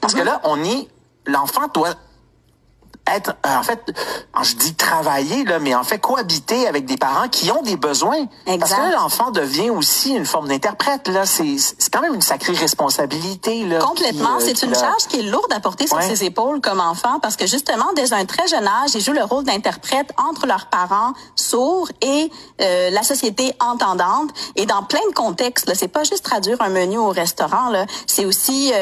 Parce que là, l'enfant doit être, en fait, je dis travailler, là, mais en fait cohabiter avec des parents qui ont des besoins. Exact. Parce que là, l'enfant devient aussi une forme d'interprète, là. C'est quand même une sacrée responsabilité, là. Complètement. C'est une charge qui est lourde à porter sur ses épaules comme enfant parce que justement, dès un très jeune âge, ils jouent le rôle d'interprète entre leurs parents sourds et la société entendante. Et dans plein de contextes, là, c'est pas juste traduire un menu au restaurant, là. C'est aussi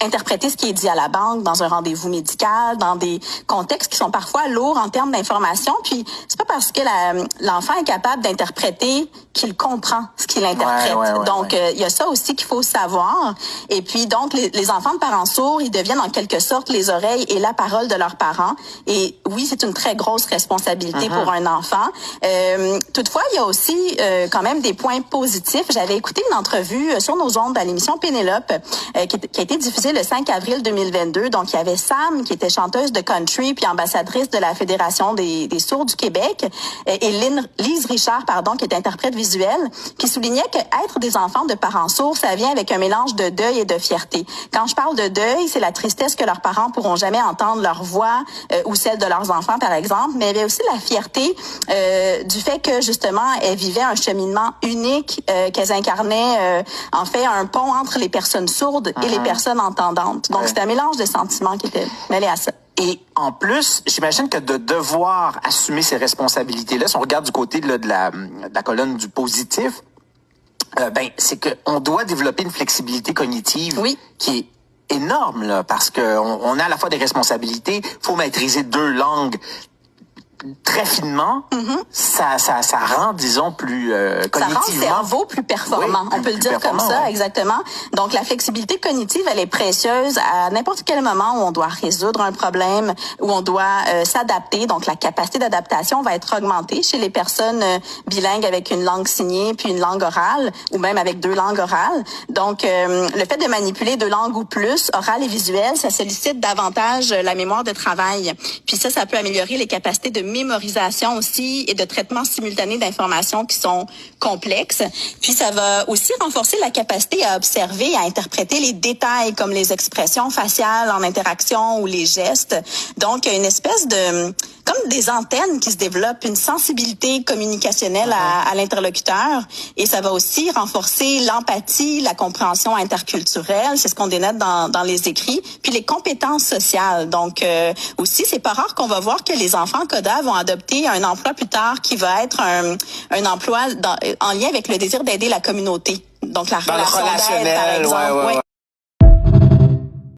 interpréter ce qui est dit à la banque, dans un rendez-vous médical, dans des contextes qui sont parfois lourds en termes d'information. Puis c'est pas parce que l'enfant est capable d'interpréter qu'il comprend ce qu'il interprète. Donc il y a ça aussi qu'il faut savoir. Et puis donc les enfants de parents sourds, ils deviennent en quelque sorte les oreilles et la parole de leurs parents. Et oui, c'est une très grosse responsabilité pour un enfant. Toutefois, il y a aussi quand même des points positifs. J'avais écouté une entrevue sur nos ondes à l'émission Pénélope qui a été diffusée le 5 avril 2022. Donc, il y avait Sam, qui était chanteuse de country puis ambassadrice de la Fédération des sourds du Québec, et Lise Richard, qui est interprète visuelle, qui soulignait que être des enfants de parents sourds, ça vient avec un mélange de deuil et de fierté. Quand je parle de deuil, c'est la tristesse que leurs parents pourront jamais entendre leur voix ou celle de leurs enfants, par exemple, mais il y avait aussi la fierté du fait que, justement, elles vivaient un cheminement unique, qu'elles incarnaient, en fait, un pont entre les personnes sourdes et les personnes entendantes. Donc, c'est un mélange de sentiments qui était mêlé à ça. Et en plus, j'imagine que de devoir assumer ces responsabilités-là, si on regarde du côté de la colonne du positif, c'est qu'on doit développer une flexibilité cognitive qui est énorme, là, parce que on a à la fois des responsabilités, faut maîtriser 2 langues très finement, ça rend, disons, plus cognitivement. Ça rend le cerveau plus performant, on peut le dire comme ça, exactement. Donc, la flexibilité cognitive, elle est précieuse à n'importe quel moment où on doit résoudre un problème, où on doit s'adapter. Donc, la capacité d'adaptation va être augmentée chez les personnes bilingues avec une langue signée puis une langue orale, ou même avec 2 langues orales. Donc, le fait de manipuler 2 langues ou plus, orale et visuelle, ça sollicite davantage la mémoire de travail. Puis ça peut améliorer les capacités de mémorisation aussi et de traitement simultané d'informations qui sont complexes. Puis ça va aussi renforcer la capacité à observer, à interpréter les détails comme les expressions faciales en interaction ou les gestes. Donc, il y a une espèce de comme des antennes qui se développent, une sensibilité communicationnelle à l'interlocuteur, et ça va aussi renforcer l'empathie, la compréhension interculturelle, c'est ce qu'on dénote dans les écrits, puis les compétences sociales. Donc aussi, c'est pas rare qu'on va voir que les enfants CODA vont adopter un emploi plus tard qui va être un emploi en lien avec le désir d'aider la communauté. Donc la relation d'aide, par exemple.